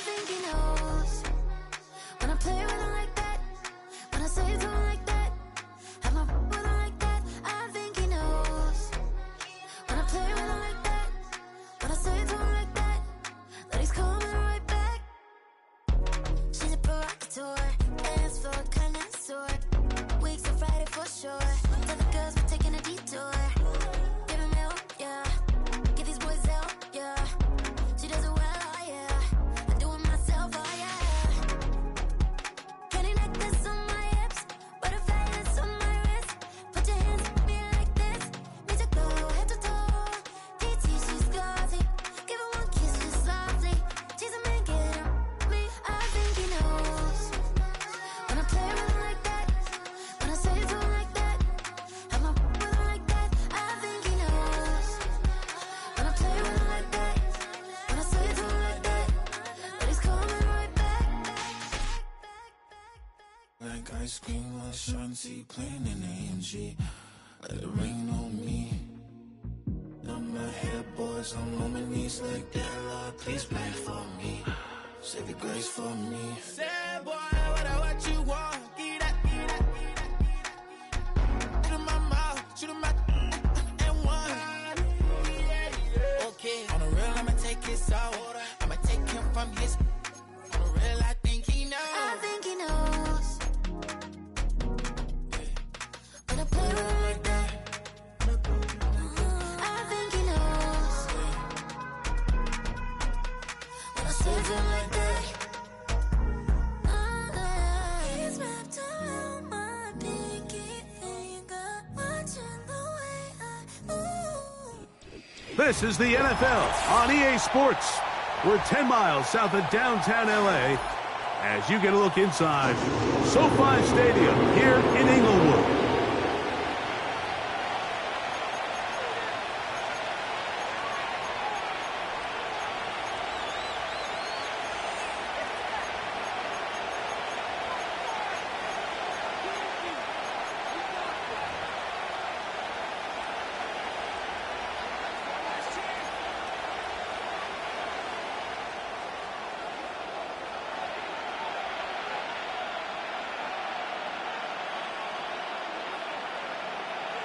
think he knows. When I play with him like that, when I say it to him like that, have my with him like that, I think he knows. When I play with him like that, when I say it to him like that, that he's coming right back. She's a provocateur, dance for a connoisseur. Weeks on Friday for sure. Tell the girls we're taking a detour. Give him milk, yeah. Give these boys help, yeah. She does it well, oh yeah. I do it myself, oh yeah. Pretty necklace on my hips, butterflies on my wrist. Put your hands on me like this. Need to go head to toe. PT, she's glossy. Give her one kiss just softly. Tease him and get him me. I think he knows. When I play with him like that, when I say it to him like that, have my with him like that, I think he knows. When I play with him like that, when I say it to him like that, that he's coming right back. Like ice cream with Shanti playing in AMG. Let it rain on me. On my head, boys, I'm on my knees like that. Lord, please pray for me. Save your grace for me. Say, boy, what you want? Get that, get that, get that. Shoot in my mouth, shoot in my and one. Okay, on the real, I'ma take his out. I'ma take him from his. On the real, I think he knows. I think he knows. When I play with him like that, I think he knows. When I say it to him like that, he's wrapped around my pinky finger, watching the way I move. This is the NFL on EA Sports. We're 10 miles south of downtown LA as you get a look inside SoFi Stadium here in Inglewood.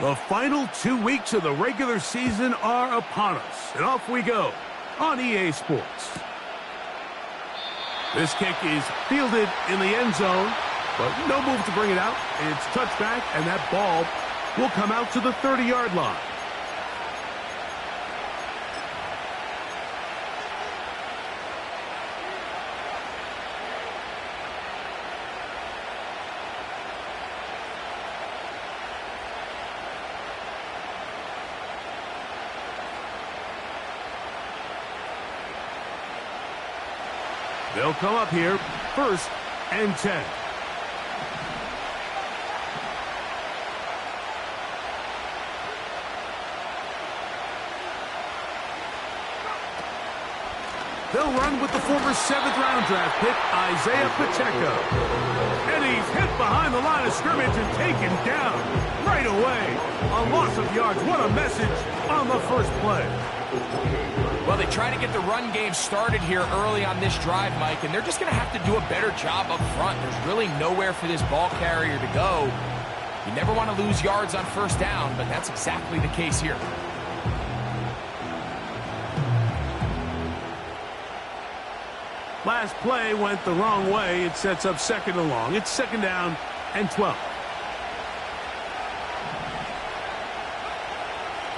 The final 2 weeks of the regular season are upon us, and off we go on EA Sports. This kick is fielded in the end zone, but no move to bring it out. It's touchback, and that ball will come out to the 30-yard line. They'll come up here, 1st and 10. They'll run with the former 7th-round draft pick, Isaiah Pacheco. And he's hit behind the line of scrimmage and taken down right away. A loss of yards. What a message on the first play. Well, they try to get the run game started here early on this drive, Mike, and they're just going to have to do a better job up front. There's really nowhere for this ball carrier to go. You never want to lose yards on 1st down, but that's exactly the case here. Last play went the wrong way. It sets up 2nd and long. It's 2nd down and 12.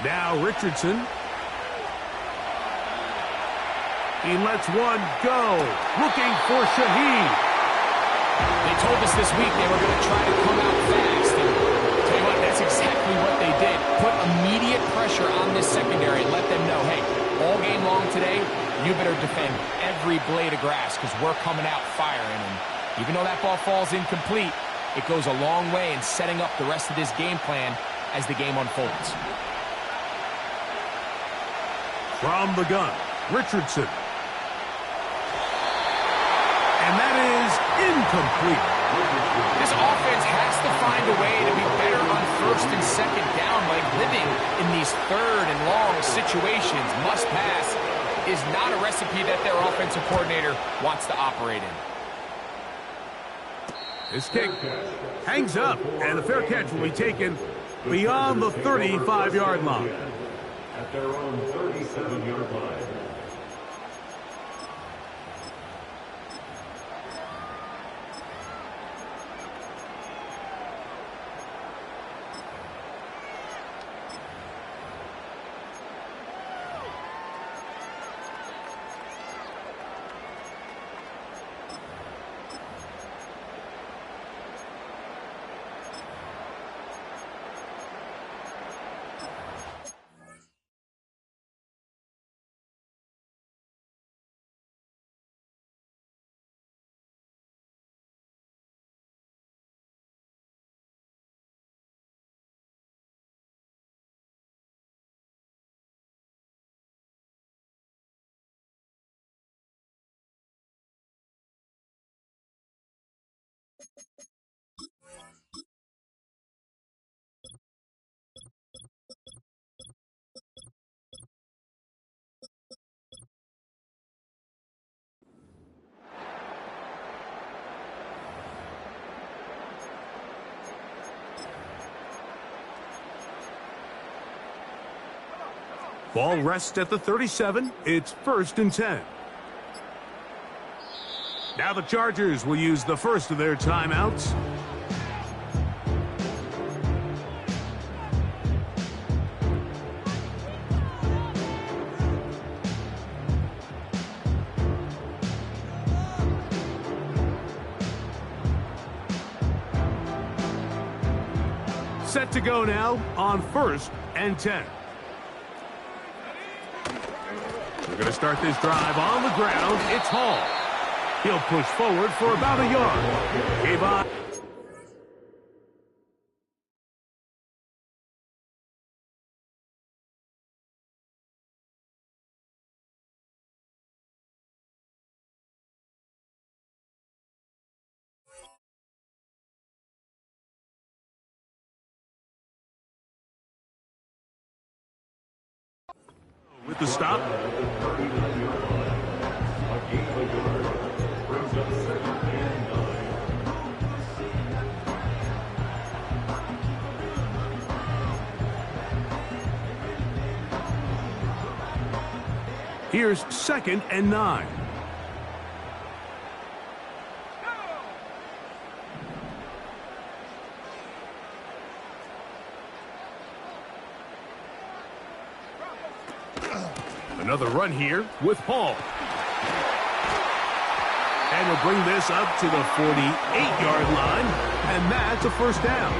Now Richardson. He lets one go, looking for Shaheed. They told us this week they were going to try to come out fast, and tell you what, that's exactly what they did. Put immediate pressure on this secondary and let them know, hey, all game long today, you better defend every blade of grass because we're coming out firing. And even though that ball falls incomplete, it goes a long way in setting up the rest of this game plan as the game unfolds. From the gun, Richardson. And that is incomplete. This offense has to find a way to be better on 1st and 2nd down, like living in these 3rd and long situations. Must pass is not a recipe that their offensive coordinator wants to operate in. This kick hangs up, and the fair catch will be taken beyond the 35-yard line. At their own 37-yard line. Ball rests at the 37. It's 1st and 10. Now the Chargers will use the first of their timeouts. Set to go now on 1st and 10. We're going to start this drive on the ground. It's Hall. He'll push forward for about a yard. Gave on. With the stop. Here's 2nd and 9. Another run here with Hall. And we'll bring this up to the 48-yard line, and that's a 1st down.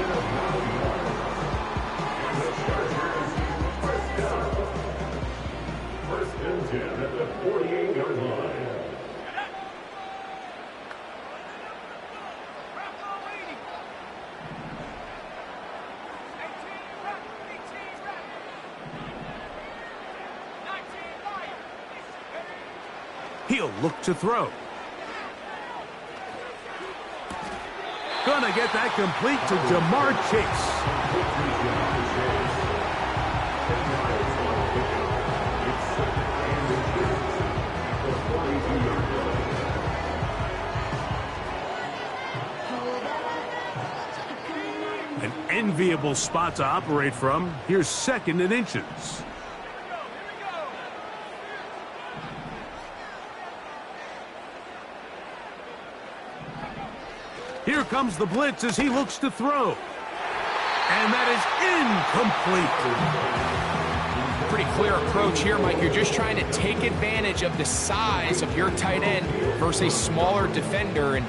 At the 48-yard line. He'll look to throw. Gonna get that complete to Jamar Chase. An enviable spot to operate from. Here's 2nd and inches. Here comes the blitz as he looks to throw. And that is incomplete. Pretty clear approach here, Mike. You're just trying to take advantage of the size of your tight end versus a smaller defender, and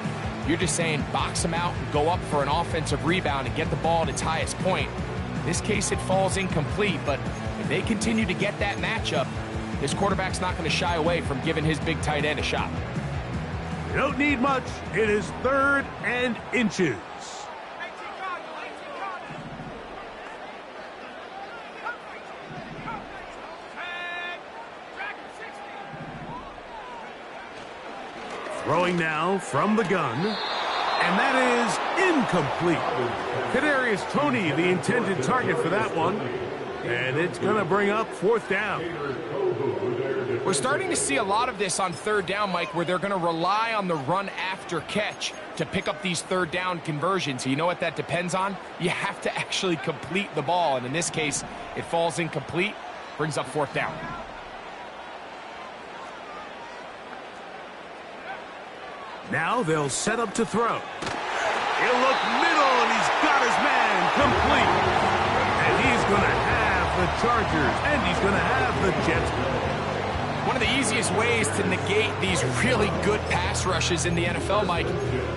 you're just saying box him out and go up for an offensive rebound and get the ball at its highest point. In this case, it falls incomplete, but if they continue to get that matchup, this quarterback's not going to shy away from giving his big tight end a shot. You don't need much. It is 3rd and inches. Throwing now from the gun, and that is incomplete. Kadarius Toney, the intended target for that one, and it's going to bring up 4th down. We're starting to see a lot of this on third down, Mike, where they're going to rely on the run after catch to pick up these third down conversions. You know what that depends on? You have to actually complete the ball, and in this case, it falls incomplete, brings up fourth down. Now they'll set up to throw. He'll look middle, and he's got his man complete. And he's going to have the Chargers, and he's going to have the Jets. One of the easiest ways to negate these really good pass rushes in the NFL, Mike,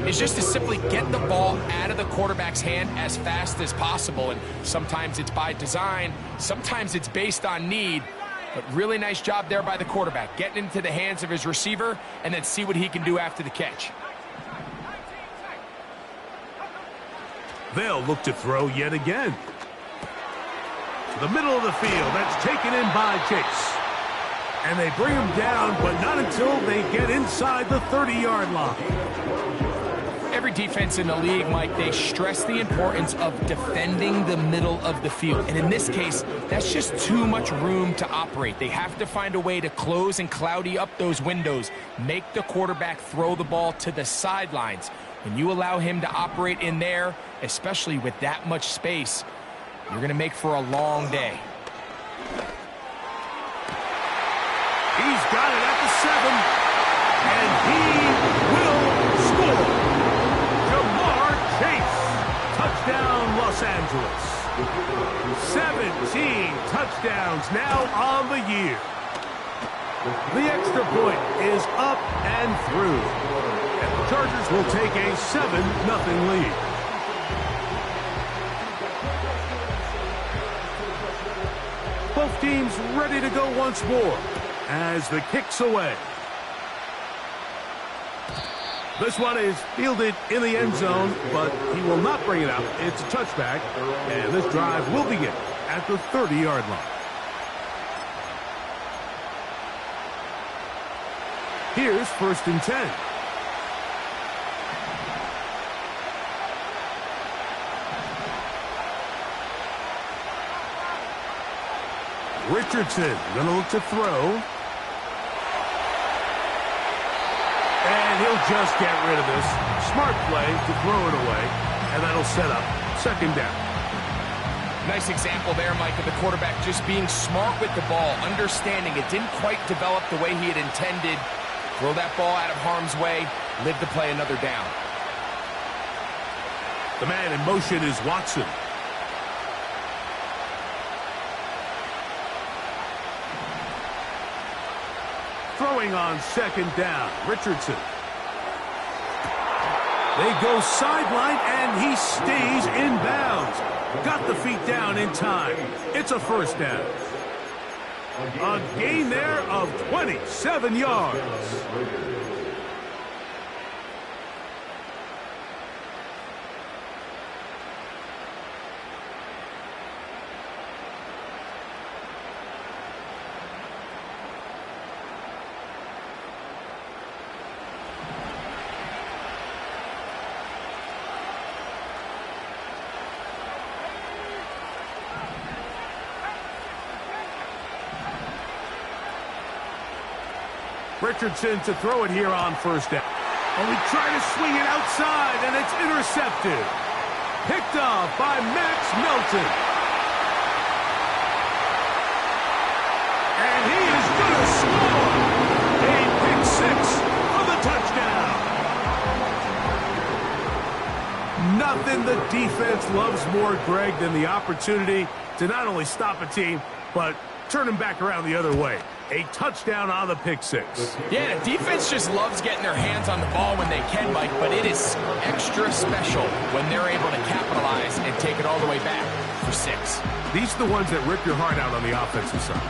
is just to simply get the ball out of the quarterback's hand as fast as possible. And sometimes it's by design, sometimes it's based on need. But really nice job there by the quarterback, getting into the hands of his receiver and then see what he can do after the catch. They'll look to throw yet again. To the middle of the field, that's taken in by Chase. And they bring him down, but not until they get inside the 30-yard line. Every defense in the league, Mike, they stress the importance of defending the middle of the field. And in this case, that's just too much room to operate. They have to find a way to close and cloudy up those windows, make the quarterback throw the ball to the sidelines. When you allow him to operate in there, especially with that much space, you're going to make for a long day. He's got it at the 7, and he will score. Jamar Chase, touchdown Los Angeles. 17 touchdowns now on the year. The extra point is up and through, and the Chargers will take a 7-0 lead. Both teams ready to go once more as the kick's away. This one is fielded in the end zone, but he will not bring it out. It's a touchback, and this drive will begin at the 30-yard line. Here's 1st and 10. Richardson going to look to throw. And he'll just get rid of this. Smart play to throw it away, and that'll set up 2nd down. Nice example there, Mike, of the quarterback just being smart with the ball, understanding it didn't quite develop the way he had intended. Throw that ball out of harm's way, live to play another down. The man in motion is Watson. Throwing on 2nd down, Richardson. They go sideline, and he stays in bounds. Got the feet down in time. It's a 1st down. A gain there of 27 yards. Richardson to throw it here on 1st down. And we try to swing it outside, and it's intercepted. Picked off by Max Melton. And he is going to score. A pick 6 for the touchdown. Nothing the defense loves more, Greg, than the opportunity to not only stop a team, but turn them back around the other way. A touchdown on the pick 6. Yeah, the defense just loves getting their hands on the ball when they can, Mike, but it is extra special when they're able to capitalize and take it all the way back for 6. These are the ones that rip your heart out on the offensive side.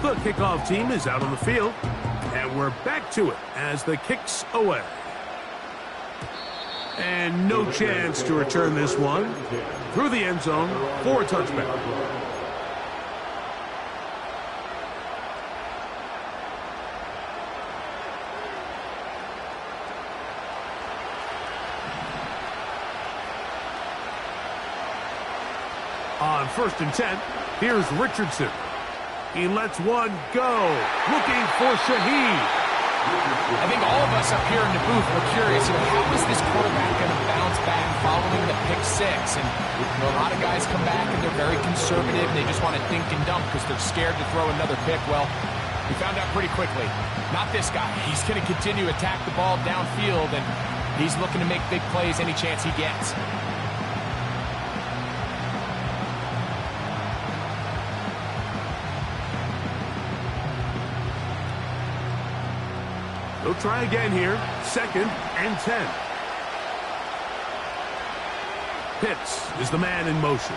The kickoff team is out on the field, and we're back to it as the kick's away. And no chance to return this one through the end zone for a touchback. On 1st and 10, here's Richardson. He lets one go, looking for Shaheed. I think all of us up here in the booth were curious, how is this quarterback going to bounce back following the pick six? And a lot of guys come back and they're very conservative. They just want to dink and dunk because they're scared to throw another pick. Well, we found out pretty quickly. Not this guy. He's going to continue to attack the ball downfield, and he's looking to make big plays any chance he gets. They'll try again here. 2nd and 10. Pitts is the man in motion.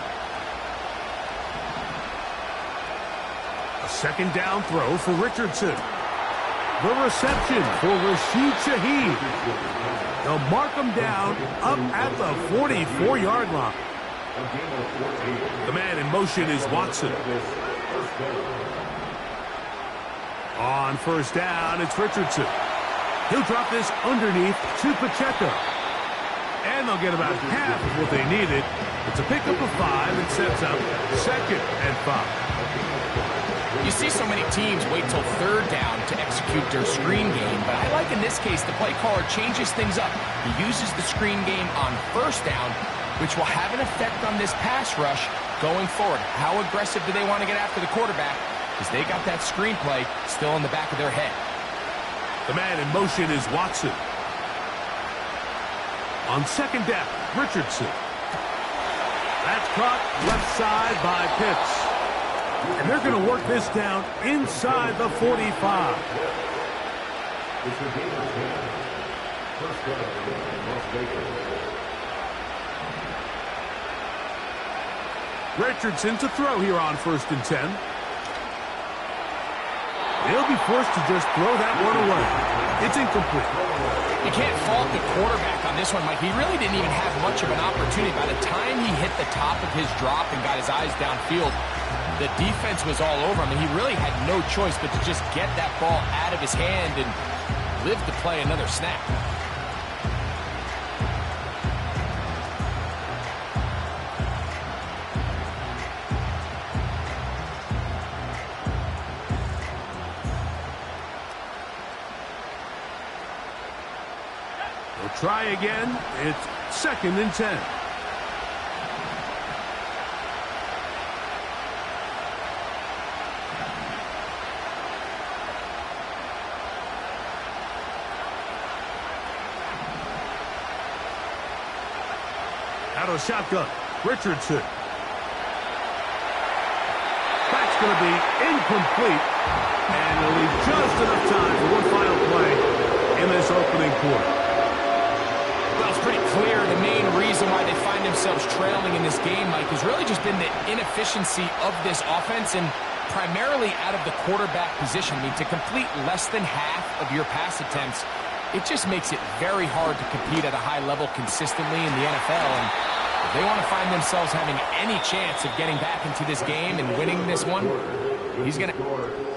A 2nd down throw for Richardson. The reception for Rashid Shaheed. They'll mark him down up at the 44-yard line. The man in motion is Watson. On 1st down, it's Richardson. He'll drop this underneath to Pacheco. And they'll get about half of what they needed. It's a pickup of 5 and sets up 2nd and 5. You see so many teams wait till 3rd down to execute their screen game, but I like in this case the play caller changes things up. He uses the screen game on 1st down, which will have an effect on this pass rush going forward. How aggressive do they want to get after the quarterback? Because they got that screenplay still in the back of their head. The man in motion is Watson. On 2nd down, Richardson. That's caught left side by Pitts. And they're going to work this down inside the 45. It's a game of 10. First down, Las Vegas. Richardson to throw here on 1st and 10. They'll be forced to just throw that one away. It's incomplete. You can't fault the quarterback on this one, Mike. He really didn't even have much of an opportunity. By the time he hit the top of his drop and got his eyes downfield, the defense was all over him, and he really had no choice but to just get that ball out of his hand and live to play another snap. Try again. It's 2nd and 10. Out of the shotgun, Richardson. That's going to be incomplete. And it'll leave just enough time for one final play in this opening quarter. Well, it's pretty clear the main reason why they find themselves trailing in this game, Mike, has really just been the inefficiency of this offense and primarily out of the quarterback position. I mean, to complete less than half of your pass attempts, it just makes it very hard to compete at a high level consistently in the NFL. And if they want to find themselves having any chance of getting back into this game and winning this one, he's going to...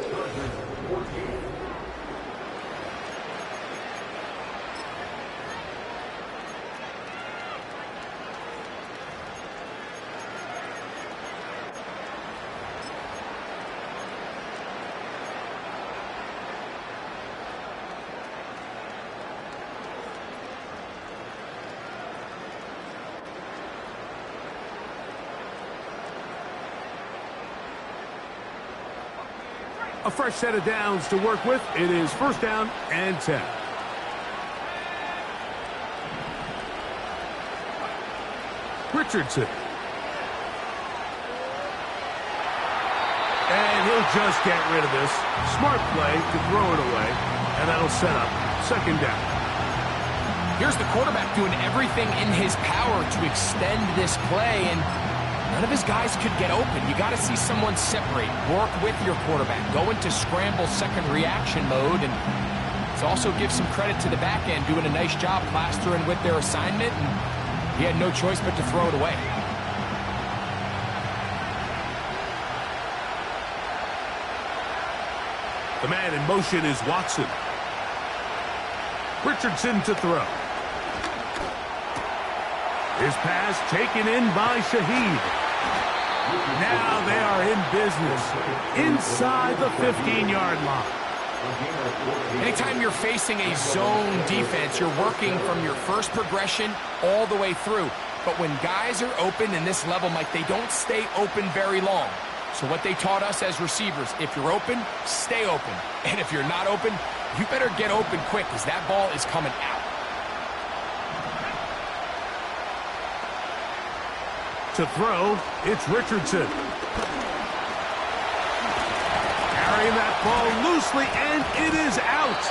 A fresh set of downs to work with. It is 1st down and 10. Richardson. And he'll just get rid of this. Smart play to throw it away. And that'll set up 2nd down. Here's the quarterback doing everything in his power to extend this play, and none of his guys could get open. You got to see someone separate, work with your quarterback, go into scramble second reaction mode, and to also give some credit to the back end doing a nice job plastering with their assignment, and he had no choice but to throw it away. The man in motion is Watson. Richardson to throw. His pass taken in by Shaheed. Now they are in business inside the 15-yard line. Anytime you're facing a zone defense, you're working from your first progression all the way through. But when guys are open in this level, Mike, they don't stay open very long. So what they taught us as receivers, if you're open, stay open. And if you're not open, you better get open quick because that ball is coming out. To throw, it's Richardson. Carrying that ball loosely, and it is out.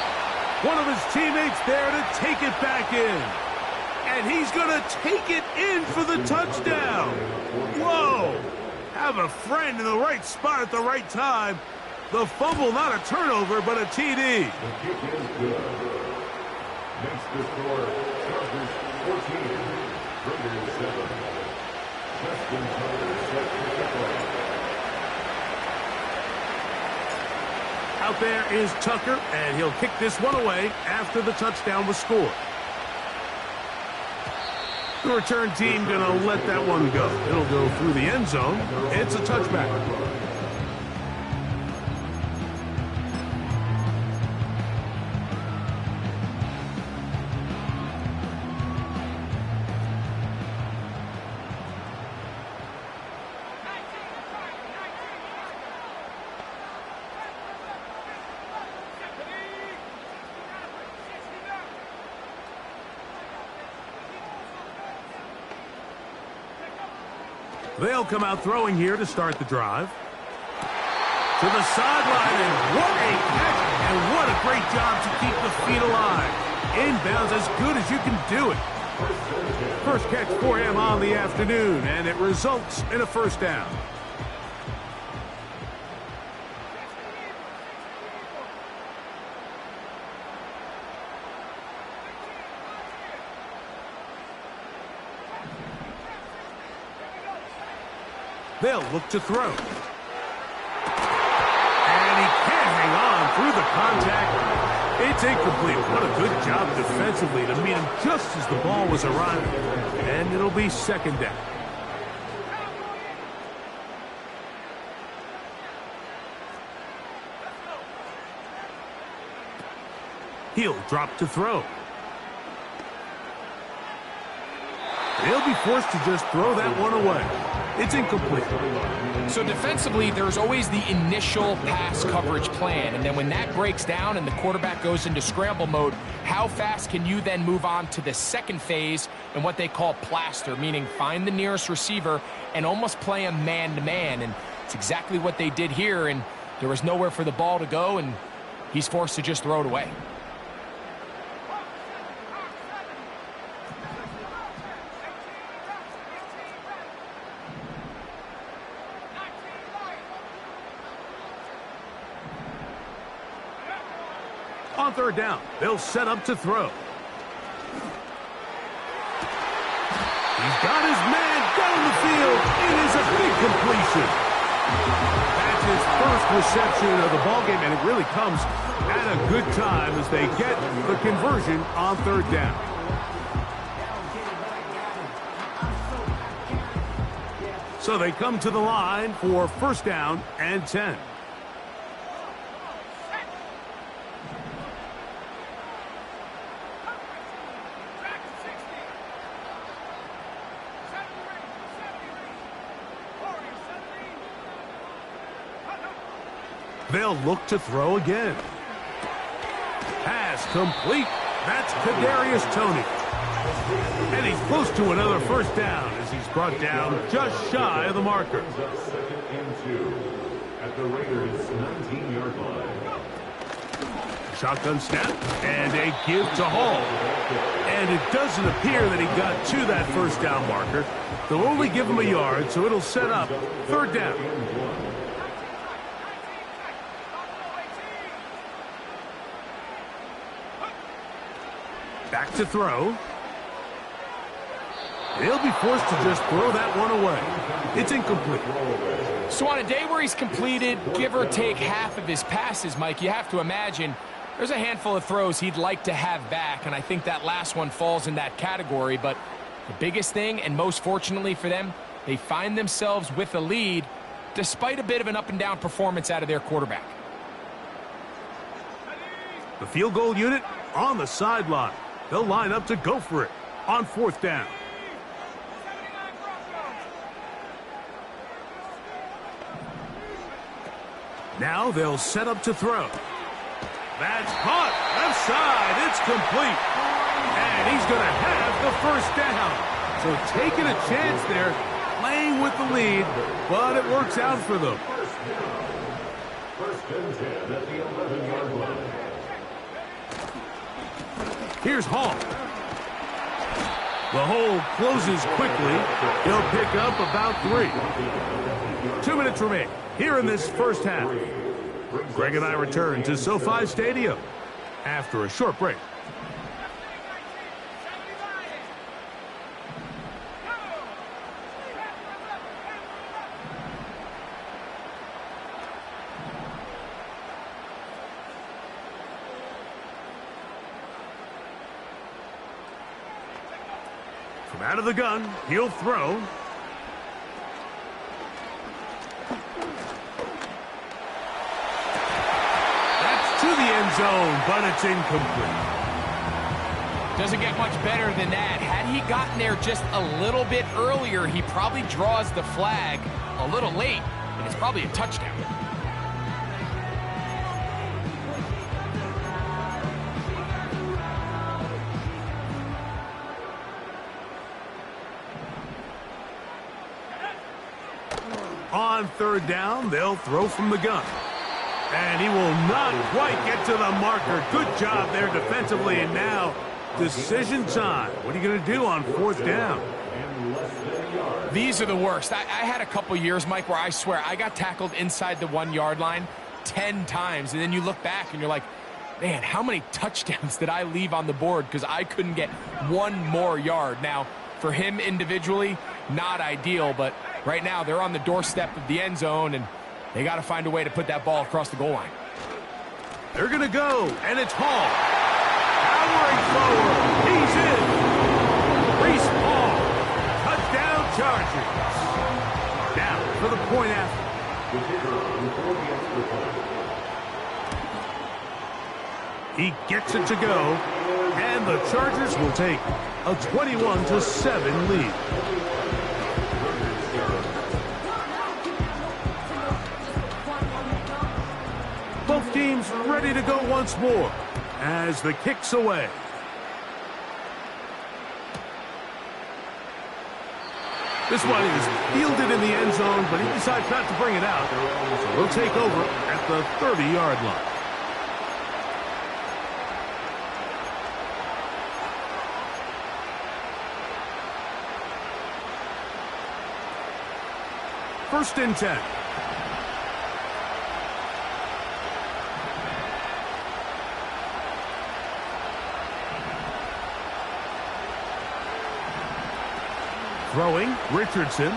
One of his teammates there to take it back in. And he's going to take it in for the touchdown. Whoa! Have a friend in the right spot at the right time. The fumble, not a turnover, but a TD. The kick is good. Makes the score Chargers 14, Raiders 7. Justin Tucker set to kick off. Out there is Tucker, and he'll kick this one away after the touchdown was scored. The return team going to let that one go. It'll go through the end zone. It's a touchback. They'll come out throwing here to start the drive. To the sideline, and what a catch, and what a great job to keep the feet alive. Inbounds as good as you can do it. First catch for him on the afternoon, and it results in a first down. They'll look to throw. And he can't hang on through the contact. It's incomplete. What a good job defensively to meet him just as the ball was arriving. And it'll be second down. He'll drop to throw. He'll be forced to just throw that one away. It's incomplete. So defensively, there's always the initial pass coverage plan. And then when that breaks down and the quarterback goes into scramble mode, how fast can you then move on to the second phase and what they call plaster, meaning find the nearest receiver and almost play a man-to-man. And it's exactly what they did here. And there was nowhere for the ball to go, and he's forced to just throw it away. On third down, they'll set up to throw. He's got his man down the field. It is a big completion. That's his first reception of the ballgame, and it really comes at a good time as they get the conversion on third down. So they come to the line for first down and 10. They'll look to throw again. Pass complete. That's Kadarius Toney. And he's close to another first down as he's brought down just shy of the marker. Second and 2 at the Raiders' 19-yard line. Shotgun snap and a give to Hall. And it doesn't appear that he got to that first down marker. They'll only give him a yard, so it'll set up third down. Back to throw. He'll be forced to just throw that one away. It's incomplete. So on a day where he's completed, give or take half of his passes, Mike, you have to imagine there's a handful of throws he'd like to have back, and I think that last one falls in that category. But the biggest thing, and most fortunately for them, they find themselves with a lead despite a bit of an up-and-down performance out of their quarterback. The field goal unit on the sideline. They'll line up to go for it on 4th down. Now they'll set up to throw. That's caught. Left side. It's complete. And he's going to have the 1st down. So taking a chance there, playing with the lead, but it works out for them. First and 10 at the 11-yard line. Here's Hall. The hole closes quickly. He'll pick up about 3. 2 minutes remain here in this first half. Greg and I return to SoFi Stadium after a short break. From out of the gun, he'll throw. That's to the end zone, but it's incomplete. Doesn't get much better than that. Had he gotten there just a little bit earlier, he probably draws the flag a little late, and it's probably a touchdown. On 3rd down, they'll throw from the gun. And he will not quite get to the marker. Good job there defensively. And now, decision time. What are you going to do on 4th down? These are the worst. I had a couple years, Mike, where I swear I got tackled inside the 1-yard line 10 times. And then you look back and you're like, man, how many touchdowns did I leave on the board because I couldn't get one more yard? Now, for him individually, not ideal, but right now they're on the doorstep of the end zone, and they got to find a way to put that ball across the goal line. They're going to go, and it's Hall. Powering forward. He's in. Reese Hall. Touchdown Chargers. Now for the point after. He gets it to go, and the Chargers will take a 21-7 lead. Both teams ready to go once more as the kick's away. This one is fielded in the end zone, but he decides not to bring it out. So he'll take over at the 30-yard line. First and 10. Throwing, Richardson.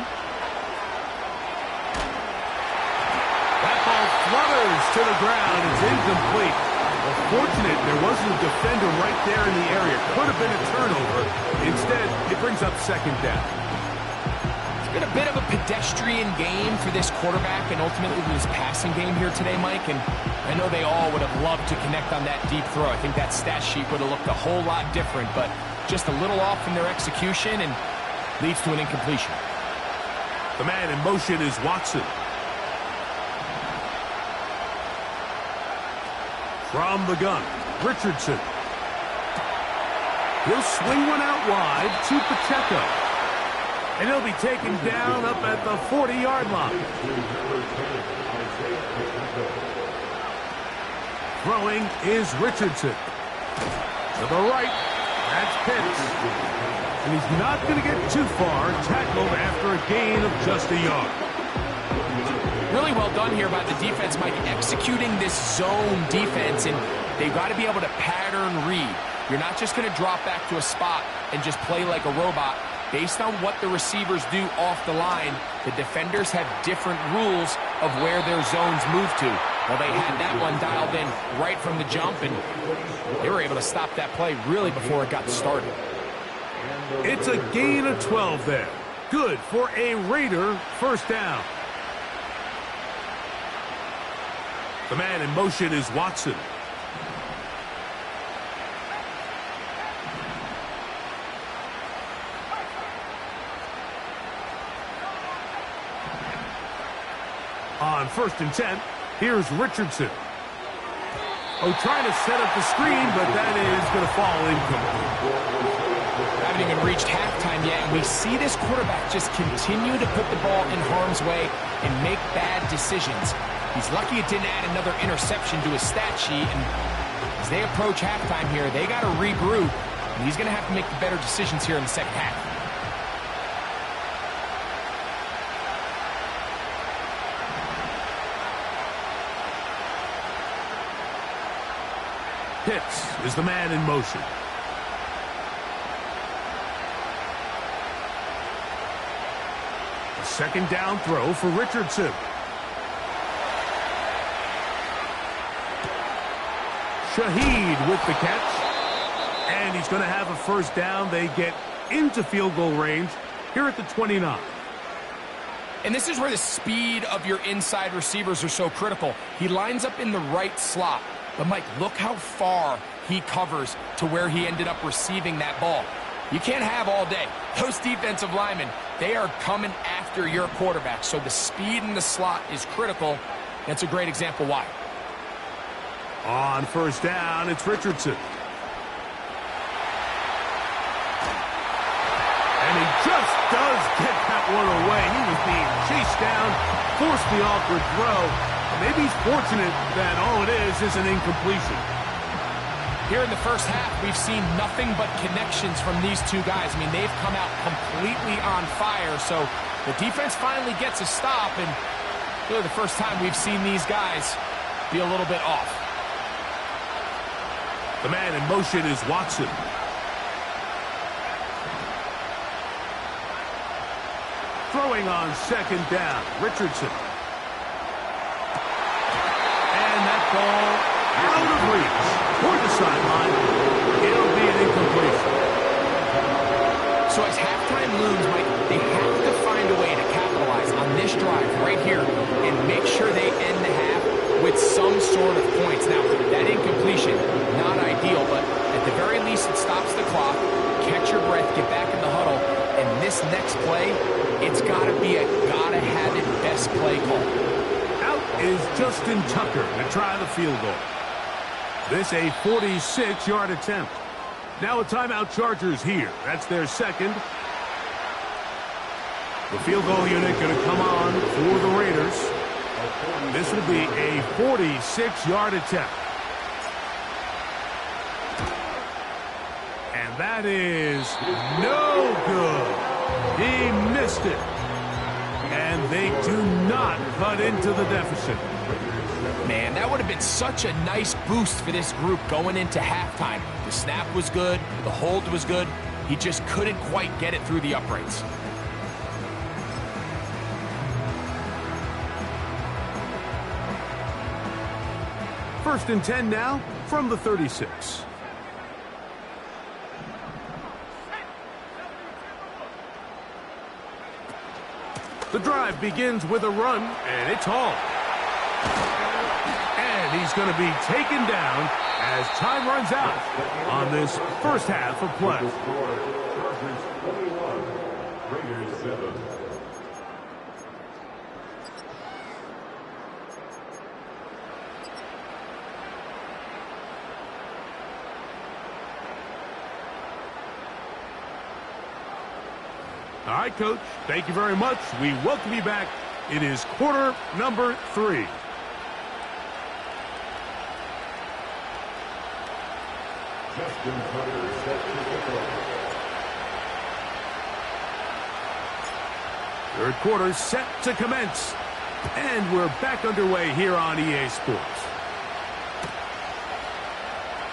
That ball flutters to the ground. It's incomplete. Well, fortunate there wasn't a defender right there in the area. Could have been a turnover. Instead, it brings up 2nd down. Been a bit of a pedestrian game for this quarterback and ultimately this passing game here today, Mike, and I know they all would have loved to connect on that deep throw. I think that stat sheet would have looked a whole lot different, but just a little off in their execution and leads to an incompletion. The man in motion is Watson. From the gun, Richardson. He'll swing one out wide to Pacheco. And he'll be taken down up at the 40-yard line. Throwing is Richardson. To the right, that's Pitts. And he's not going to get too far, tackled after a gain of just a yard. Really well done here by the defense, Mike, executing this zone defense, and they've got to be able to pattern read. You're not just going to drop back to a spot and just play like a robot. Based on what the receivers do off the line, the defenders have different rules of where their zones move to. Well, they had that one dialed in right from the jump, and they were able to stop that play really before it got started. It's a gain of 12 there. good for a Raider first down. The man in motion is Watson. On 1st and 10, here's Richardson. Oh, trying to set up the screen, but that is going to fall incomplete. Haven't even reached halftime yet, and we see this quarterback just continue to put the ball in harm's way and make bad decisions. He's lucky it didn't add another interception to his stat sheet, and as they approach halftime here, they got to regroup, and he's going to have to make the better decisions here in the second half. Pitts is the man in motion. A second down throw for Richardson. Shaheed with the catch. And he's going to have a first down. They get into field goal range here at the 29. And this is where the speed of your inside receivers are so critical. He lines up in the right slot. But, Mike, look how far he covers to where he ended up receiving that ball. You can't have all day. Those defensive linemen, they are coming after your quarterback. So the speed in the slot is critical. That's a great example why. On first down, it's Richardson. And he just does get that one away. He was being chased down, forced the awkward throw. Maybe he's fortunate that all it is an incompletion. Here in the first half, we've seen nothing but connections from these two guys. I mean, they've come out completely on fire, so the defense finally gets a stop, and really the first time we've seen these guys be a little bit off. The man in motion is Watson. Throwing on second down, Richardson. And that ball out of reach toward the sideline. It'll be an incompletion. So as halftime looms, Mike, they have to find a way to capitalize on this drive right here and make sure they end the half with some sort of points. Now, that incompletion, not ideal, but at the very least it stops the clock. Catch your breath, get back in the huddle, and this next play, it's got to be a gotta-have-it best play call. Out is Justin Tucker to try the field goal. This a 46-yard attempt. Now a timeout Chargers here. That's their second. The field goal unit going to come on for the Raiders. This will be a 46-yard attempt. And that is no good. He missed it. And they do not cut into the deficit. Man, that would have been such a nice boost for this group going into halftime. The snap was good. The hold was good. He just couldn't quite get it through the uprights. First and 10 now from the 36. The drive begins with a run, and it's Hall. And he's going to be taken down as time runs out on this first half of play. Raiders 7. All right, Coach, thank you very much. We welcome you back. It is quarter number 3. Justin Tucker set to kick off. Third quarter set to commence. And we're back underway here on EA Sports.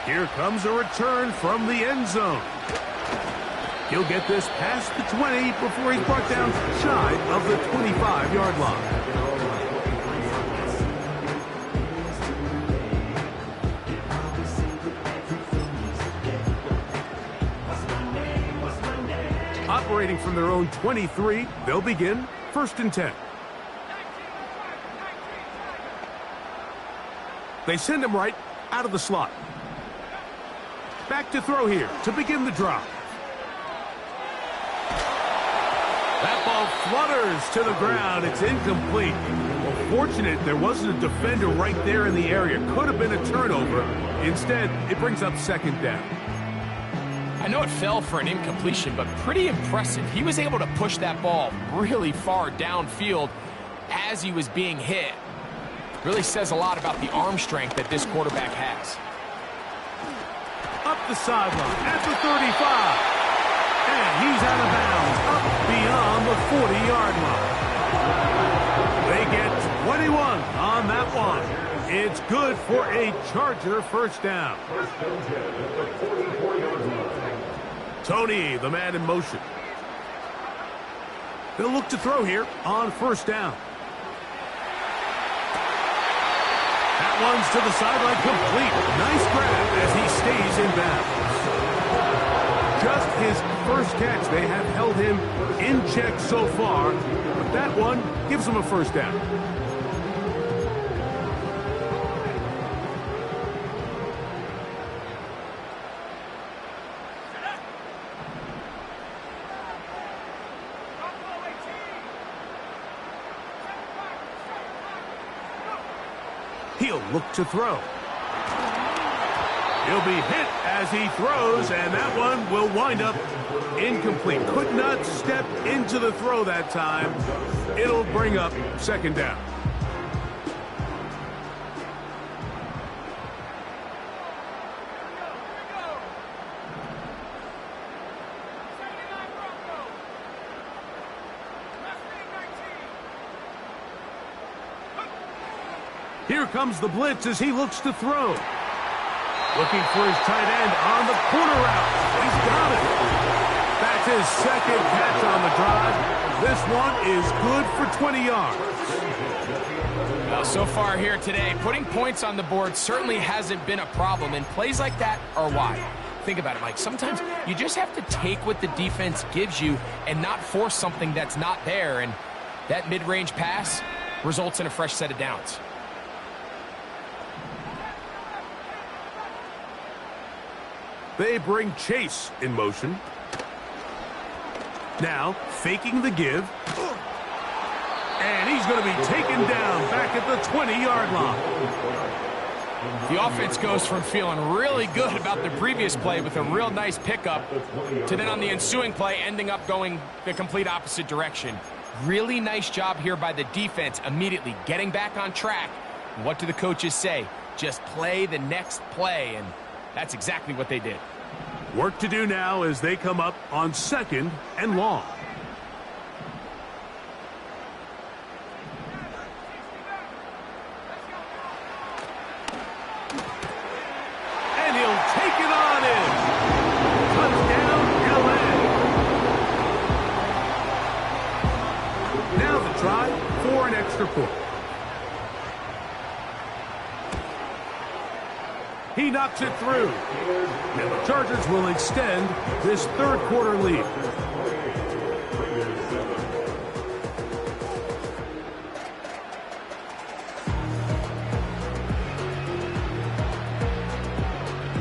Here comes a return from the end zone. He'll get this past the 20 before he's brought down shy of the 25-yard line. Up Operating from their own 23, they'll begin 1st and 10. They send him right out of the slot. Back to throw here to begin the drive. That ball flutters to the ground. It's incomplete. Well, fortunate there wasn't a defender right there in the area. Could have been a turnover. Instead, it brings up 2nd down. I know it fell for an incompletion, but pretty impressive. He was able to push that ball really far downfield as he was being hit. Really says a lot about the arm strength that this quarterback has. Up the sideline at the 35. And he's out of bounds, up beyond the 40-yard line. They get 21 on that one. It's good for a Charger 1st down. Tony, the man in motion. They'll look to throw here on 1st down. That one's to the sideline, complete. Nice grab as he stays in bounds. Just his 1st catch. They have held him in check so far, but that one gives him a 1st down. He'll look to throw. He'll be hit as he throws, and that one will wind up incomplete. Could not step into the throw that time. It'll bring up 2nd down. Here comes the blitz as he looks to throw. Looking for his tight end on the corner route. He's got it. That's his 2nd catch on the drive. This one is good for 20 yards. Well, so far here today, putting points on the board certainly hasn't been a problem, and plays like that are why. Think about it, Mike. Sometimes you just have to take what the defense gives you and not force something that's not there, and that mid-range pass results in a fresh set of downs. They bring Chase in motion. Now, faking the give. And he's going to be taken down back at the 20-yard line. The offense goes from feeling really good about the previous play with a real nice pickup to then on the ensuing play ending up going the complete opposite direction. Really nice job here by the defense immediately getting back on track. What do the coaches say? Just play the next play, and that's exactly what they did. Work to do now as they come up on 2nd and long. And he'll take it on in. Touchdown, LA. Now the try for an extra point. He knocks it through. And the Chargers will extend this 3rd quarter lead.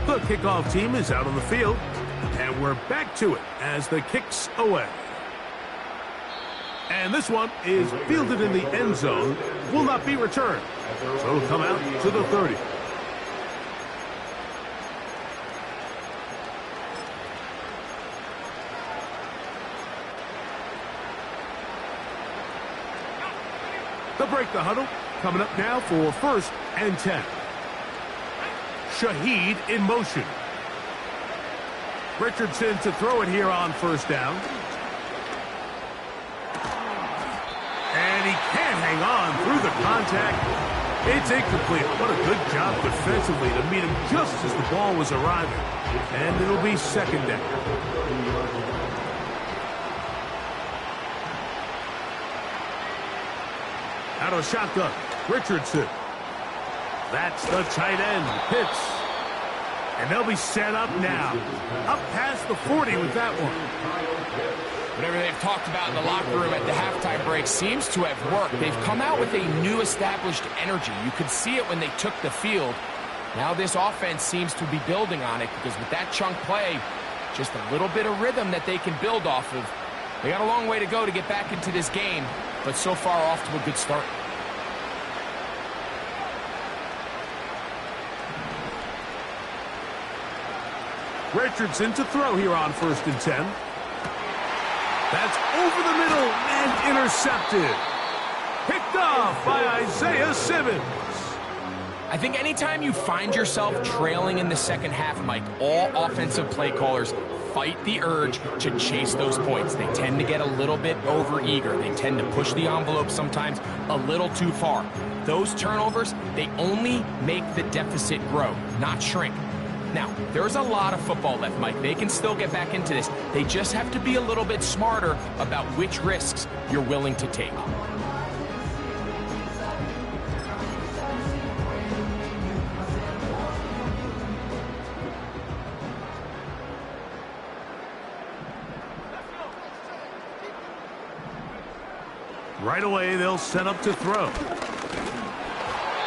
The kickoff team is out on the field, and we're back to it as the kick's away. And this one is fielded in the end zone, will not be returned. So it'll come out to the 30. They'll break the huddle. Coming up now for 1st and 10. Shaheed in motion. Richardson to throw it here on 1st down. And he can't hang on through the contact. It's incomplete. What a good job defensively to meet him just as the ball was arriving. And it'll be 2nd down. Out of shotgun, Richardson. That's the tight end, Pitts. And they'll be set up now. Up past the 40 with that one. Whatever they've talked about in the locker room at the halftime break seems to have worked. They've come out with a new established energy. You could see it when they took the field. Now this offense seems to be building on it because with that chunk play, just a little bit of rhythm that they can build off of. They got a long way to go to get back into this game, but so far off to a good start. Richardson to throw here on 1st and 10. That's over the middle and intercepted. Picked off by Isaiah Simmons. I think anytime you find yourself trailing in the second half, Mike, all offensive play callers fight the urge to chase those points. They tend to get a little bit over-eager. They tend to push the envelope sometimes a little too far. Those turnovers, they only make the deficit grow, not shrink. Now, there's a lot of football left, Mike. They can still get back into this. They just have to be a little bit smarter about which risks you're willing to take. Right away, they'll set up to throw.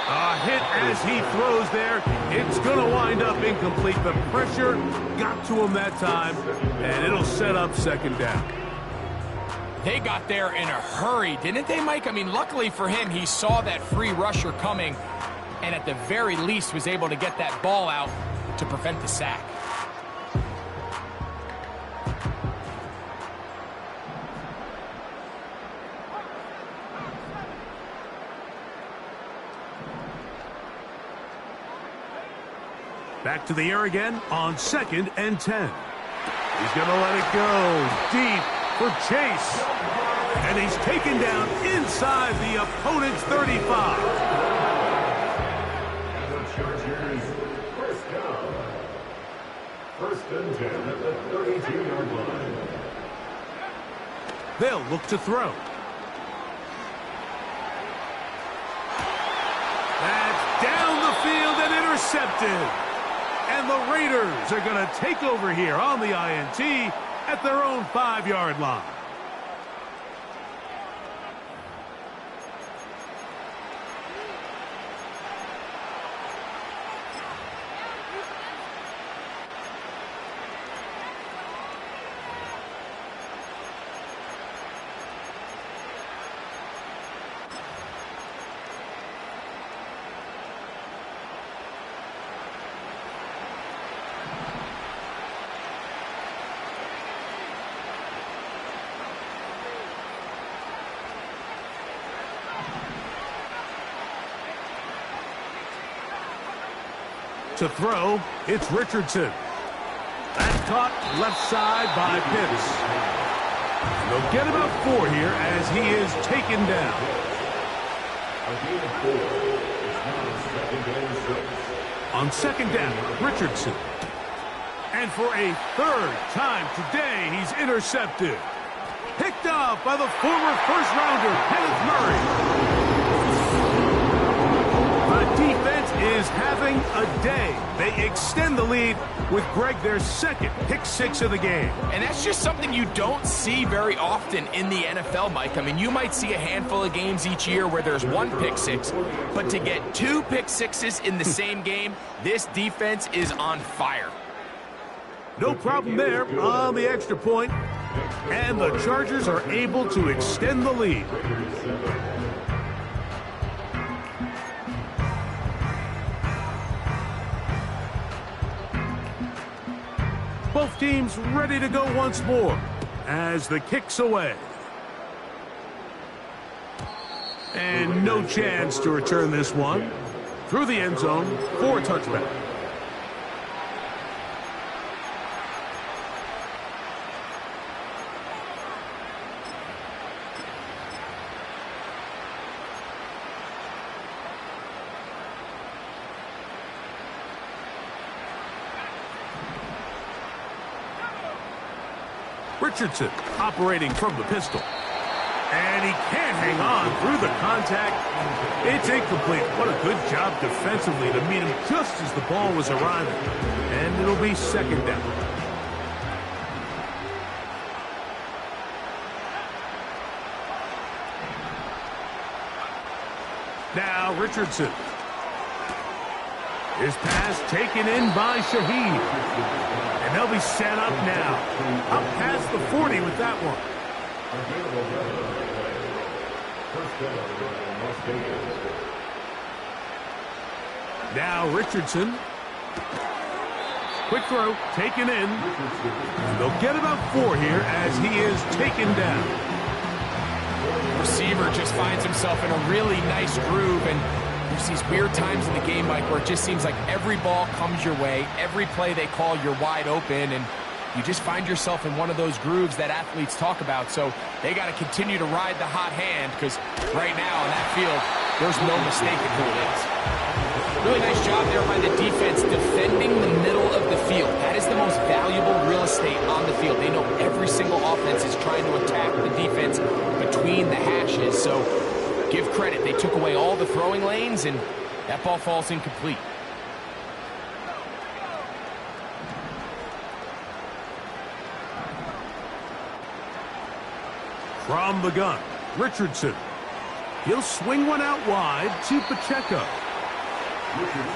A hit as he throws there. It's going to wind up incomplete. The pressure got to him that time, and it'll set up 2nd down. They got there in a hurry, didn't they, Mike? I mean, luckily for him, he saw that free rusher coming, and at the very least was able to get that ball out to prevent the sack. Back to the air again on 2nd and 10. He's going to let it go deep for Chase. And he's taken down inside the opponent's 35. And the Chargers, 1st down. 1st and 10 at the 32-yard line. They'll look to throw. That's down the field and intercepted. And the Raiders are going to take over here on the INT at their own 5-yard line. To throw, it's Richardson. That's caught left side by Pitts. They'll get about 4 here as he is taken down. On 2nd down, Richardson. And for a 3rd time today, he's intercepted. Picked off by the former first-rounder, Kenneth Murray. The defense is having a day. They extend the lead with Greg their 2nd pick-6 of the game. And that's just something you don't see very often in the NFL, Mike. I mean, you might see a handful of games each year where there's 1 pick-6, but to get 2 pick-6s in the same game, this defense is on fire. No problem there on the extra point, and the Chargers are able to extend the lead. Both teams ready to go once more as the kick's away. And no chance to return this one. Through the end zone for a touchback. Richardson operating from the pistol. And he can't hang on through the contact. It's incomplete. What a good job defensively to meet him just as the ball was arriving. And it'll be 2nd down. Now Richardson. His pass taken in by Shaheed. And they'll be set up now. Up past the 40 with that one. Now Richardson. Quick throw, taken in. And they'll get about 4 here as he is taken down. Receiver just finds himself in a really nice groove, and there's these weird times in the game, Mike, where it just seems like every ball comes your way, every play they call, you're wide open, and you just find yourself in one of those grooves that athletes talk about. So they got to continue to ride the hot hand, because right now in that field, there's no mistaking who it is. Really nice job there by the defense defending the middle of the field. That is the most valuable real estate on the field. They know every single offense is trying to attack the defense between the hashes. So give credit. They took away all the throwing lanes, and that ball falls incomplete. From the gun, Richardson. He'll swing one out wide to Pacheco.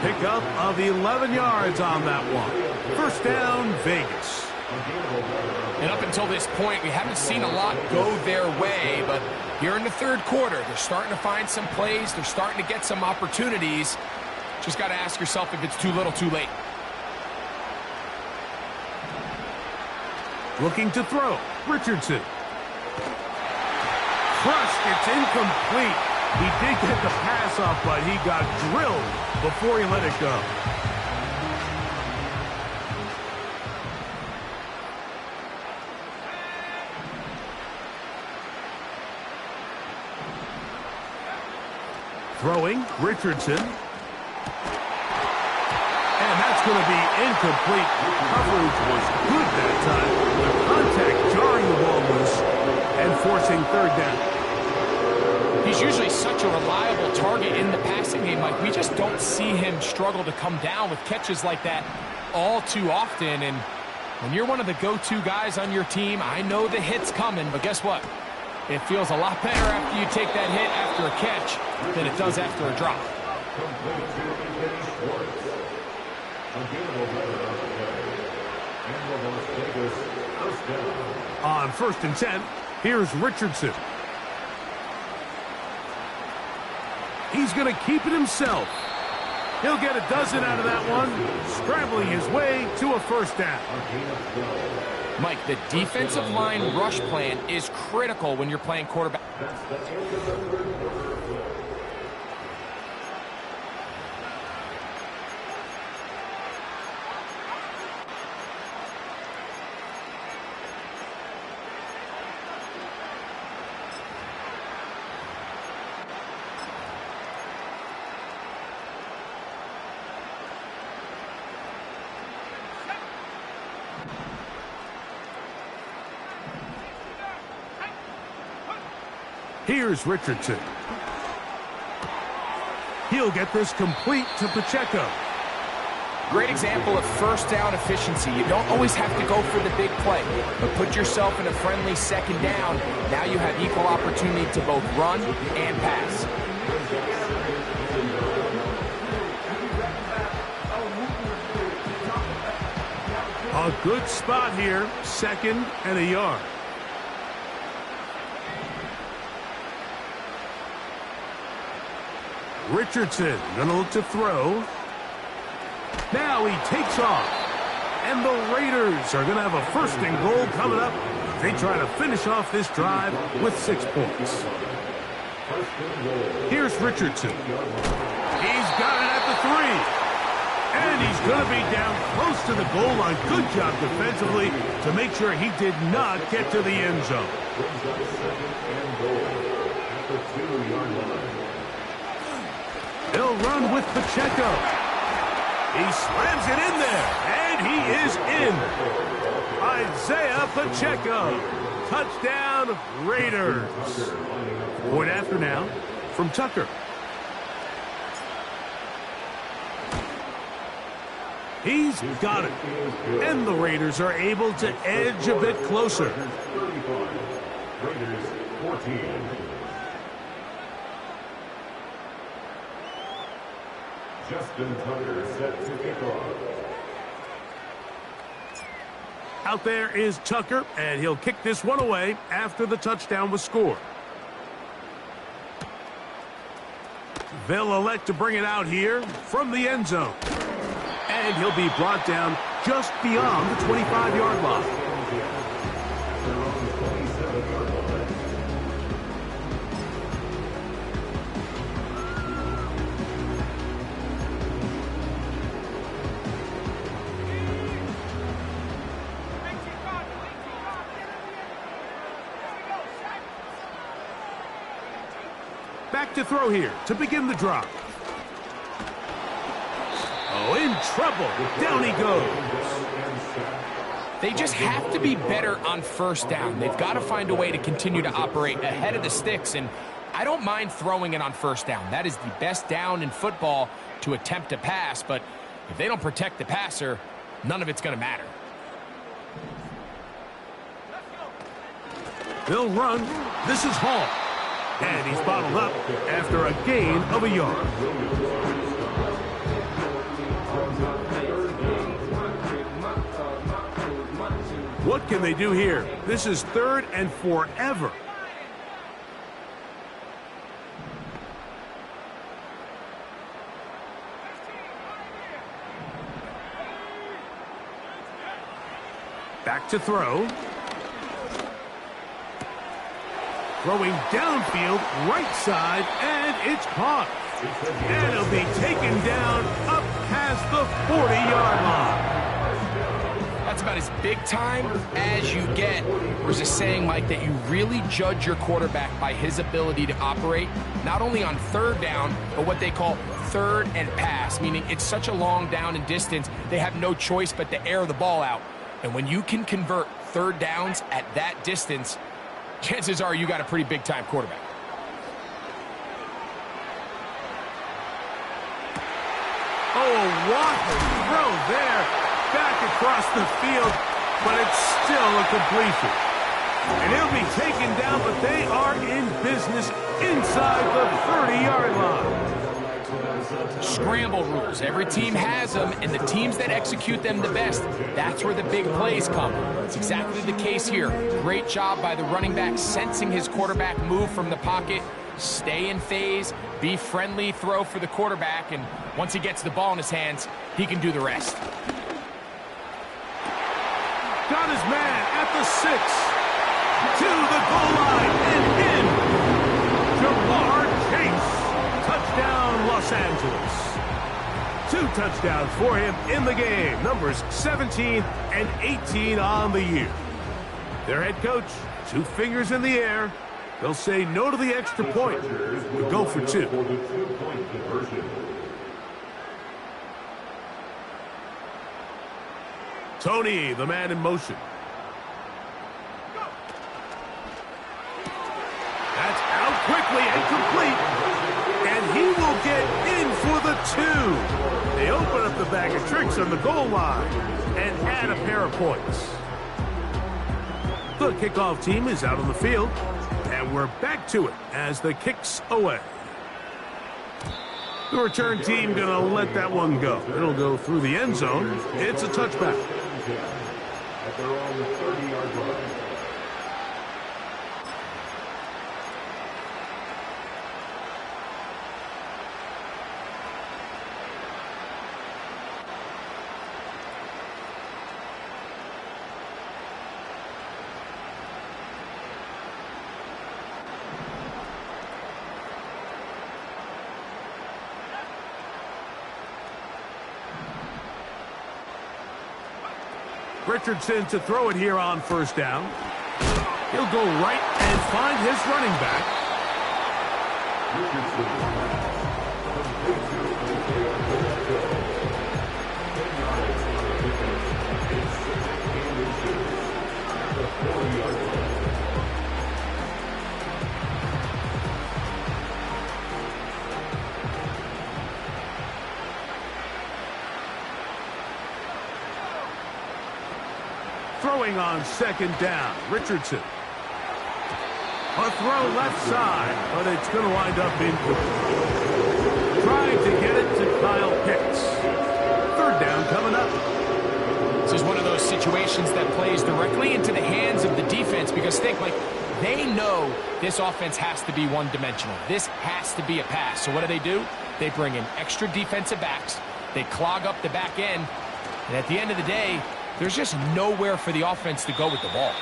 Pickup of 11 yards on that one. First down, Vegas. And up until this point, we haven't seen a lot go their way, but here in the third quarter, they're starting to find some plays. They're starting to get some opportunities. Just got to ask yourself if it's too little, too late. Looking to throw, Richardson. Crushed, it's incomplete. He did get the pass off, but he got drilled before he let it go. Throwing, Richardson. And that's going to be incomplete. Coverage was good that time. The contact jarring the ball loose and forcing third down. He's usually such a reliable target in the passing game, Mike. We just don't see him struggle to come down with catches like that all too often. And when you're one of the go-to guys on your team, I know the hit's coming, but guess what? It feels a lot better after you take that hit after a catch than it does after a drop. On 1st and 10, here's Richardson. He's going to keep it himself. He'll get a dozen out of that one, scrambling his way to a first down. Mike, the defensive line rush plan is critical when you're playing quarterback. Here's Richardson. He'll get this complete to Pacheco. Great example of first down efficiency. You don't always have to go for the big play, but put yourself in a friendly second down. Now you have equal opportunity to both run and pass. A good spot here, 2nd and a yard. Richardson going to look to throw. Now he takes off. And the Raiders are going to have a 1st and goal coming up. They try to finish off this drive with 6 points. Here's Richardson. He's got it at the 3. And he's going to be down close to the goal line. Good job defensively to make sure he did not get to the end zone. They'll run with Pacheco. He slams it in there, and he is in. Isaiah Pacheco. Touchdown, Raiders. Point after now from Tucker. He's got it. And the Raiders are able to edge a bit closer. Raiders 14. Justin Tucker set to kick off. Out there is Tucker, and he'll kick this one away after the touchdown was scored. They'll elect to bring it out here from the end zone. And he'll be brought down just beyond the 25-yard line. Back to throw here to begin the drive. Oh, in trouble. Down he goes. They just have to be better on first down. They've got to find a way to continue to operate ahead of the sticks, and I don't mind throwing it on first down. That is the best down in football to attempt to pass, but if they don't protect the passer, none of it's going to matter. They'll run. This is Hall. And he's bottled up after a gain of a yard. What can they do here? This is 3rd and forever. Back to throw. Throwing downfield, right side, and it's caught. And it'll be taken down up past the 40-yard line. That's about as big time as you get. There's a saying like that you really judge your quarterback by his ability to operate, not only on 3rd down, but what they call 3rd and pass, meaning it's such a long down and distance, they have no choice but to air the ball out. And when you can convert 3rd downs at that distance, chances are you got a pretty big-time quarterback. Oh, what a throw there. Back across the field, but it's still a completion. And he'll be taken down, but they are in business inside the 30-yard line. Scramble rules. Every team has them, and the teams that execute them the best, that's where the big plays come. It's exactly the case here. Great job by the running back sensing his quarterback move from the pocket, stay in phase, be friendly, throw for the quarterback, and once he gets the ball in his hands, he can do the rest. Got his man at the 6, to the goal line, and in. Jamar Chase. Touchdown, Los Angeles. 2 touchdowns for him in the game. Numbers 17 and 18 on the year. Their head coach, 2 fingers in the air. They'll say no to the extra point, but go for 2. Tony, the man in motion. That's out quickly and complete. And he will get in for the 2. They open up the bag of tricks on the goal line and add a pair of points. The kickoff team is out on the field, and we're back to it as the kick's away. The return team going to let that one go. It'll go through the end zone. It's a touchback. At their own 30-yard line. Richardson to throw it here on first down. He'll go right and find his running back. Throwing on second down, Richardson. A A throw left side, but it's going to wind up incomplete. Trying to get it to Kyle Pitts. Third down coming up. This is one of those situations that plays directly into the hands of the defense because think, like, they know this offense has to be one-dimensional. This has to be a pass. So what do? They bring in extra defensive backs. They clog up the back end. And at the end of the day, there's just nowhere for the offense to go with the ball.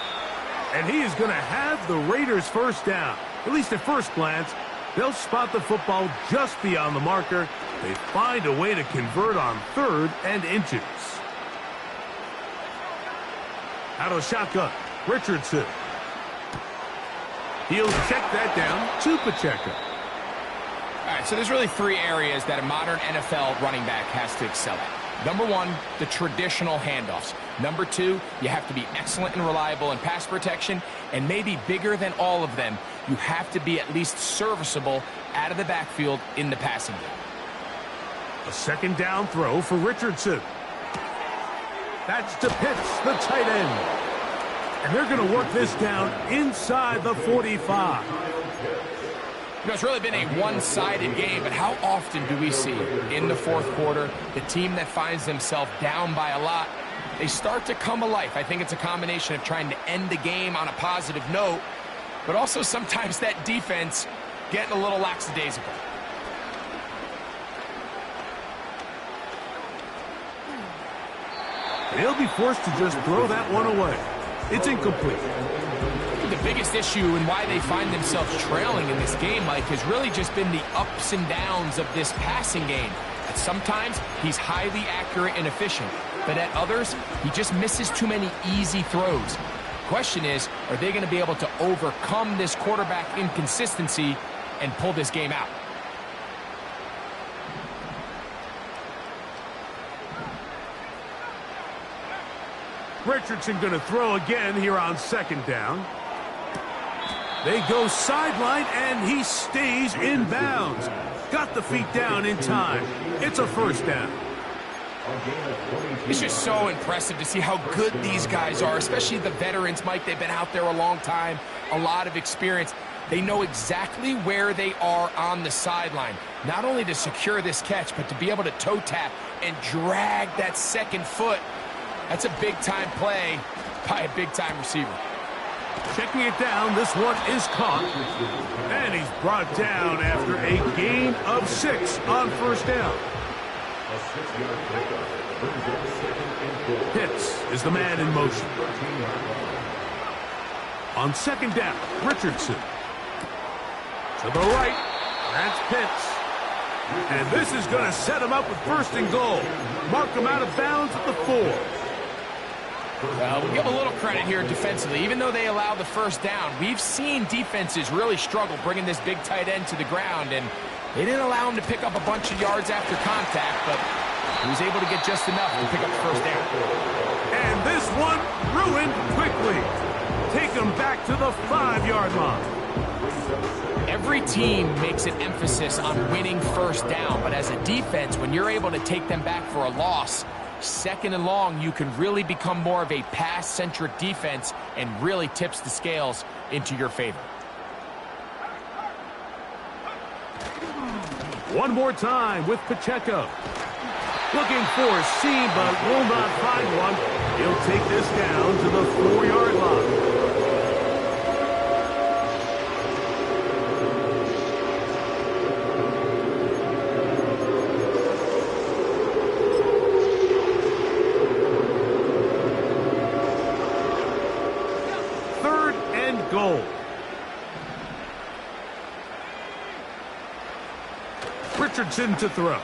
And he is going to have the Raiders first down. At least at first glance, they'll spot the football just beyond the marker. They find a way to convert on 3rd and inches. Out of shotgun, Richardson. He'll check that down to Pacheco. All right, so there's really 3 areas that a modern NFL running back has to excel at. Number 1, the traditional handoffs. Number 2, you have to be excellent and reliable in pass protection. And maybe bigger than all of them, you have to be at least serviceable out of the backfield in the passing game. A second down throw for Richardson. That's to Pitts, the tight end. And they're going to work this down inside the 45. You know, it's really been a one-sided game, but how often do we see in the 4th quarter the team that finds themselves down by a lot, they start to come alive. I think it's a combination of trying to end the game on a positive note, but also sometimes that defense getting a little lackadaisical. They'll be forced to just throw that one away. It's incomplete. The biggest issue and why they find themselves trailing in this game, Mike, has really just been the ups and downs of this passing game. At sometimes, he's highly accurate and efficient, but at others, he just misses too many easy throws. Question is, are they going to be able to overcome this quarterback inconsistency and pull this game out? Richardson going to throw again here on 2nd down. They go sideline, and he stays in bounds. Got the feet down in time. It's a first down. It's just so impressive to see how good these guys are, especially the veterans, Mike. They've been out there a long time, a lot of experience. They know exactly where they are on the sideline, not only to secure this catch, but to be able to toe tap and drag that second foot. That's a big-time play by a big-time receiver. Checking it down, this one is caught. And he's brought down after a gain of 6 on first down. Pitts is the man in motion. On 2nd down, Richardson. To the right, that's Pitts. And this is going to set him up with 1st and goal. Mark him out of bounds at the 4. We'll give a little credit here defensively. Even though they allow the first down, we've seen defenses really struggle bringing this big tight end to the ground, and they didn't allow him to pick up a bunch of yards after contact, but he was able to get just enough to pick up the first down. And this one ruined quickly. Take him back to the 5-yard line. Every team makes an emphasis on winning first down, but as a defense, when you're able to take them back for a loss, 2nd and long, you can really become more of a pass-centric defense and really tips the scales into your favor. One more time with Pacheco. Looking for a seam, but will not find one. He'll take this down to the 4-yard line. Goal. Richardson to throw.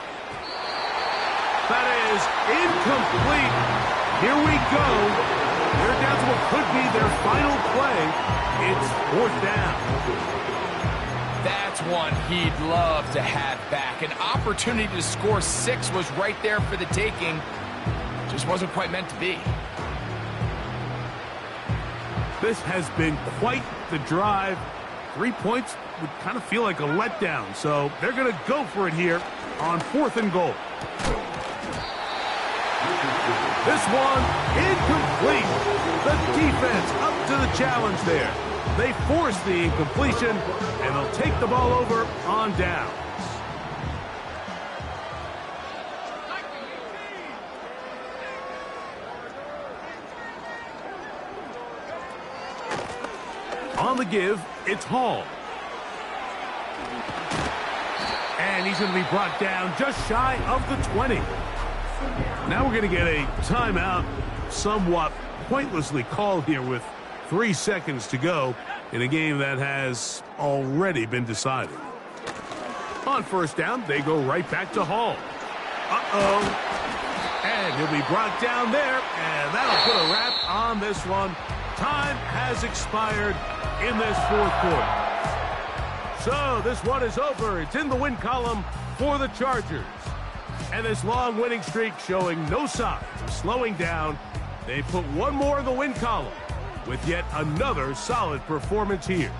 That is incomplete. Here we go. They're down to what could be their final play. It's 4th down. That's one he'd love to have back. An opportunity to score 6 was right there for the taking. Just wasn't quite meant to be. This has been quite the drive. 3 points would kind of feel like a letdown, so they're going to go for it here on 4th and goal. This one incomplete. The defense up to the challenge there. They force the incompletion, and they'll take the ball over on downs. On the give, it's Hall. And he's going to be brought down just shy of the 20. Now we're going to get a timeout, somewhat pointlessly called here with 3 seconds to go in a game that has already been decided. On first down, they go right back to Hall. Uh-oh. And he'll be brought down there, and that'll put a wrap on this one. Time has expired in this fourth quarter. So this one is over. It's in the win column for the Chargers. And this long winning streak showing no signs of slowing down. They put one more in the win column with yet another solid performance here.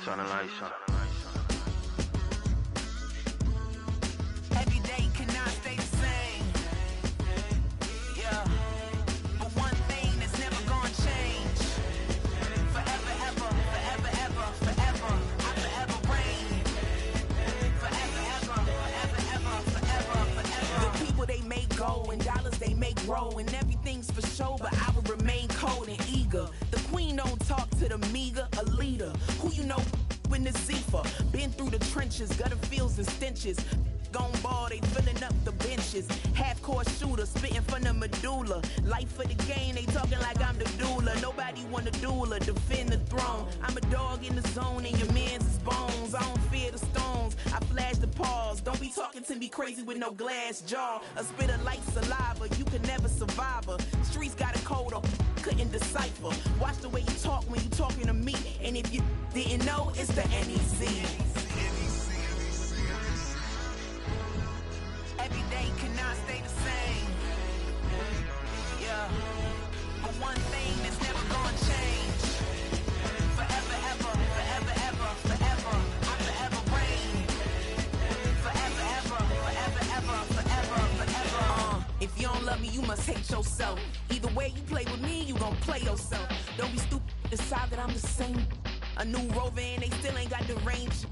Turn the lights on. Every day cannot stay the same. Yeah. But one thing that's never gonna change. Forever, ever, forever, ever, forever. I forever reign. Forever, ever, forever, ever, forever, forever. The people they make go and dollars they make grow and everything's for show, but I will remain cold and eager. The queen don't talk to the meager, a leader. Who you know in the Zephyr, been through the trenches, gutter fields and stenches. Gone ball, they filling up the benches. Half-court shooter, spitting from the medulla. Life for the game, they talking like I'm the doula. Nobody want a doula, defend the throne. I'm a dog in the zone and your man's is bones. I don't fear the stones, I flash the paws. Don't be talking to me crazy with no glass jaw. A spit of light saliva, you can never survive her. Streets got a code up, couldn't decipher. Watch the way you talk when you talking to me. And if you didn't know, it's the NEC. Every day cannot stay the same. Yeah. But one thing that's never gonna change. Forever, ever, forever, ever, forever. I forever reign. Forever, ever, forever, ever, forever, forever. If you don't love me, you must hate yourself. Either way you play with me, you gon' play yourself. Don't be stupid, decide that I'm the same. A new Rover and they still ain't got the range.